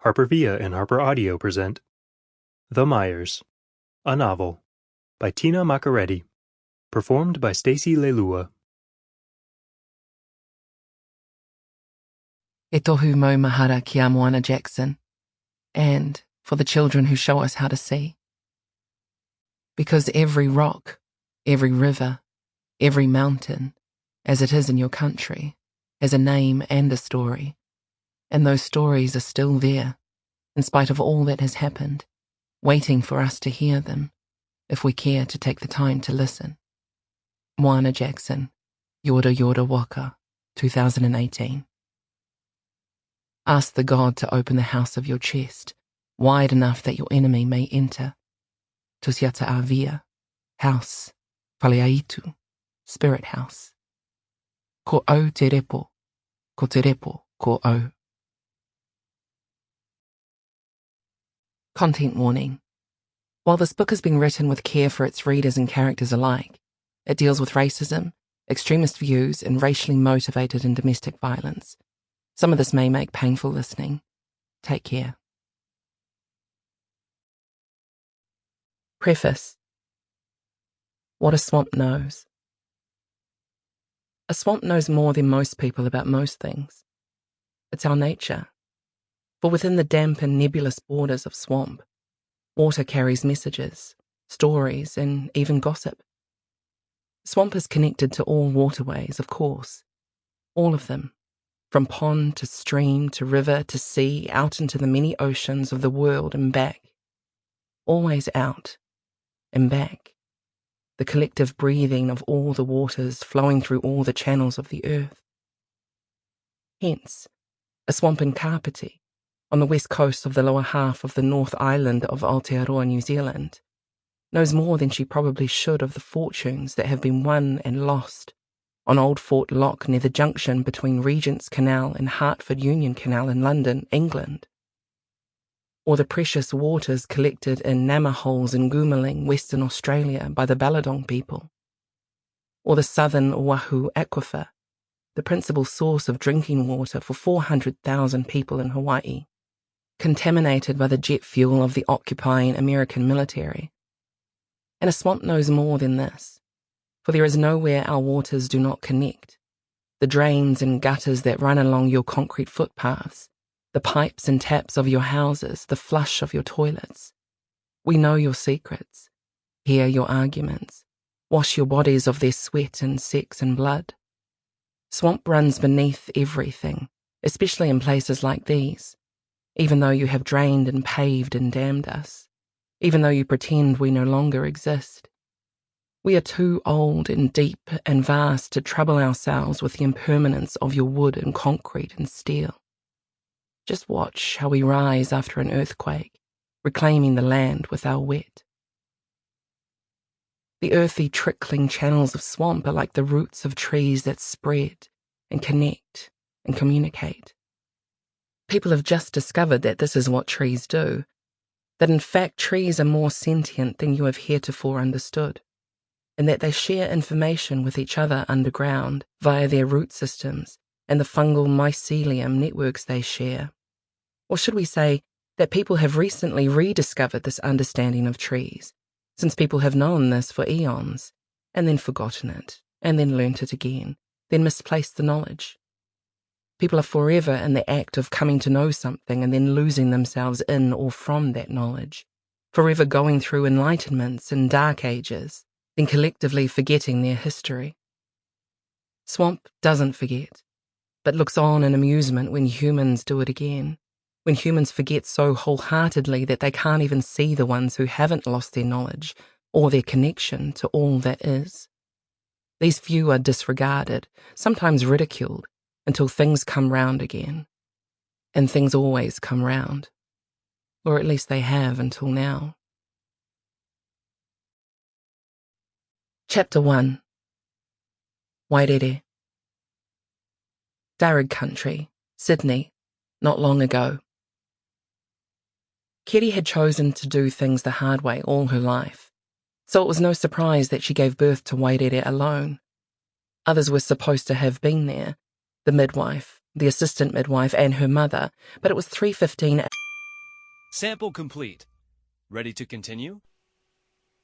HarperVia and HarperAudio present The Mires, a novel, by Tina Makereti, performed by Stacey Leilua. E tohu mau mahara ki a Moana Jackson, and for the children who show us how to see. Because every rock, every river, every mountain, as it is in your country, has a name and a story, and those stories are still there, in spite of all that has happened, waiting for us to hear them, if we care to take the time to listen. Moana Jackson, Yorta Yorta Waka, 2018. Ask the god to open the house of your chest, wide enough that your enemy may enter. Tusiata Avia, house, Paleaitu, spirit house. Ko au te repo, ko te repo, ko au. Content warning. While this book has been written with care for its readers and characters alike, it deals with racism, extremist views, and racially motivated and domestic violence. Some of this may make painful listening. Take care. Preface. What a swamp knows. A swamp knows more than most people about most things. It's our nature. For within the damp and nebulous borders of swamp, water carries messages, stories, and even gossip. Swamp is connected to all waterways, of course. All of them. From pond to stream to river to sea, out into the many oceans of the world and back. Always out and back. The collective breathing of all the waters flowing through all the channels of the earth. Hence, a swamp in Kapiti, on the west coast of the lower half of the North Island of Aotearoa, New Zealand, knows more than she probably should of the fortunes that have been won and lost on Old Fort Lock near the junction between Regent's Canal and Hertford Union Canal in London, England, or the precious waters collected in Namaholes in Goomaling, Western Australia by the Balladong people, or the southern Oahu Aquifer, the principal source of drinking water for 400,000 people in Hawaii, contaminated by the jet fuel of the occupying American military. And a swamp knows more than this, for there is nowhere our waters do not connect. The drains and gutters that run along your concrete footpaths, the pipes and taps of your houses, the flush of your toilets. We know your secrets, hear your arguments, wash your bodies of their sweat and sex and blood. Swamp runs beneath everything, especially in places like these, even though you have drained and paved and dammed us, even though you pretend we no longer exist. We are too old and deep and vast to trouble ourselves with the impermanence of your wood and concrete and steel. Just watch how we rise after an earthquake, reclaiming the land with our wet. The earthy, trickling channels of swamp are like the roots of trees that spread and connect and communicate. People have just discovered that this is what trees do, that in fact trees are more sentient than you have heretofore understood, and that they share information with each other underground via their root systems and the fungal mycelium networks they share. Or should we say that people have recently rediscovered this understanding of trees, since people have known this for eons, and then forgotten it, and then learnt it again, then misplaced the knowledge. People are forever in the act of coming to know something and then losing themselves in or from that knowledge, forever going through enlightenments and dark ages, then collectively forgetting their history. Swamp doesn't forget, but looks on in amusement when humans do it again, when humans forget so wholeheartedly that they can't even see the ones who haven't lost their knowledge or their connection to all that is. These few are disregarded, sometimes ridiculed, until things come round again. And things always come round. Or at least they have until now. Chapter 1. Wairere. Darug country, Sydney, not long ago. Keri had chosen to do things the hard way all her life, so it was no surprise that she gave birth to Wairere alone. Others were supposed to have been there, the midwife, the assistant midwife, and her mother, but it was 3:15 Sample complete. Ready to continue?